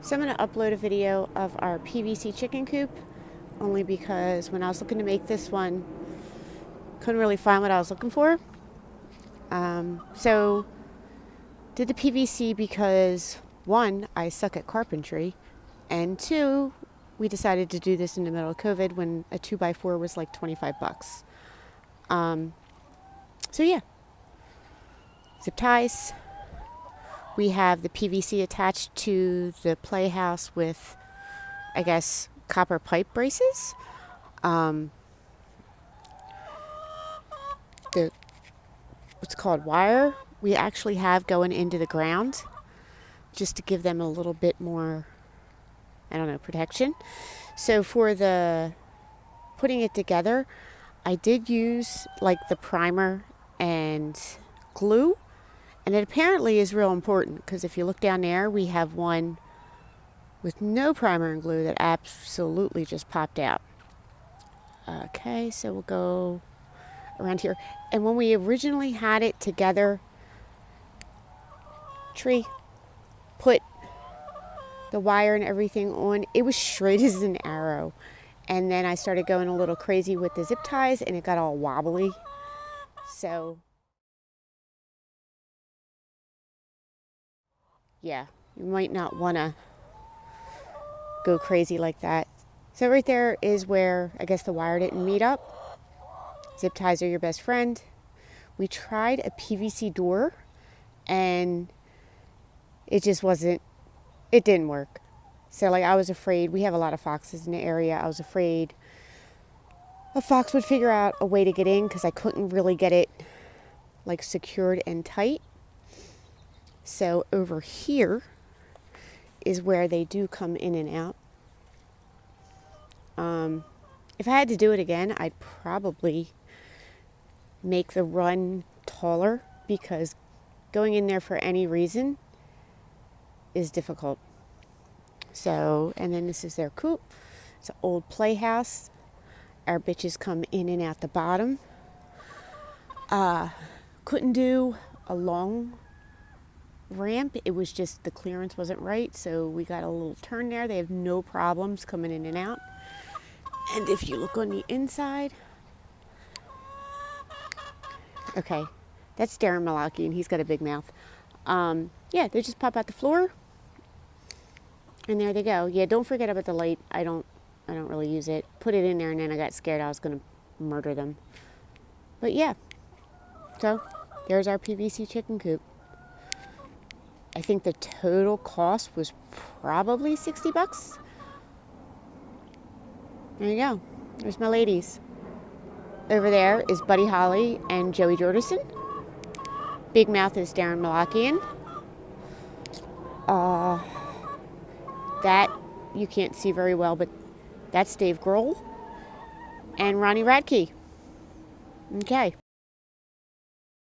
So I'm going to upload a video of our PVC chicken coop, only because when I was looking to make this one, couldn't really find what I was looking for. So did the PVC because, one, I suck at carpentry, and two, we decided to do this in the middle of COVID when a 2x4 was like 25 bucks. So yeah, zip ties. We have the PVC attached to the playhouse with, I guess, copper pipe braces. The what's called wire we actually have going into the ground just to give them a little bit more, I don't know, protection. So for the putting it together, I did use like the primer and glue. And it apparently is real important because if you look down there, we have one with no primer and glue that absolutely just popped out. Okay, so we'll go around here. And when we originally had it together, put the wire and everything on, it was straight as an arrow. And then I started going a little crazy with the zip ties and it got all wobbly. So yeah, you might not want to go crazy like that. So right there is where I guess the wire didn't meet up. Zip ties are your best friend. We tried a PVC door and it just it didn't work. So like I was afraid, we have a lot of foxes in the area. I was afraid a fox would figure out a way to get in because I couldn't really get it like secured and tight. So over here is where they do come in and out. If I had to do it again, I'd probably make the run taller because going in there for any reason is difficult. So, and then this is their coop. It's an old playhouse. Our bitches come in and out the bottom. Couldn't do a long ramp. It was just the clearance wasn't right, so we got a little turn there. They have no problems coming in and out. And if you look on the inside, okay, that's Darren Malaki, and he's got a big mouth. Yeah, they just pop out the floor, and there they go. Yeah, don't forget about the light. I don't really use it. Put it in there, and then I got scared I was going to murder them. But yeah, so there's our PVC chicken coop. I think the total cost was probably 60 bucks. There you go. There's my ladies. Over there is Buddy Holly and Joey Jordison. Big mouth is Darren Malakian. That you can't see very well, but that's Dave Grohl and Ronnie Radke. Okay.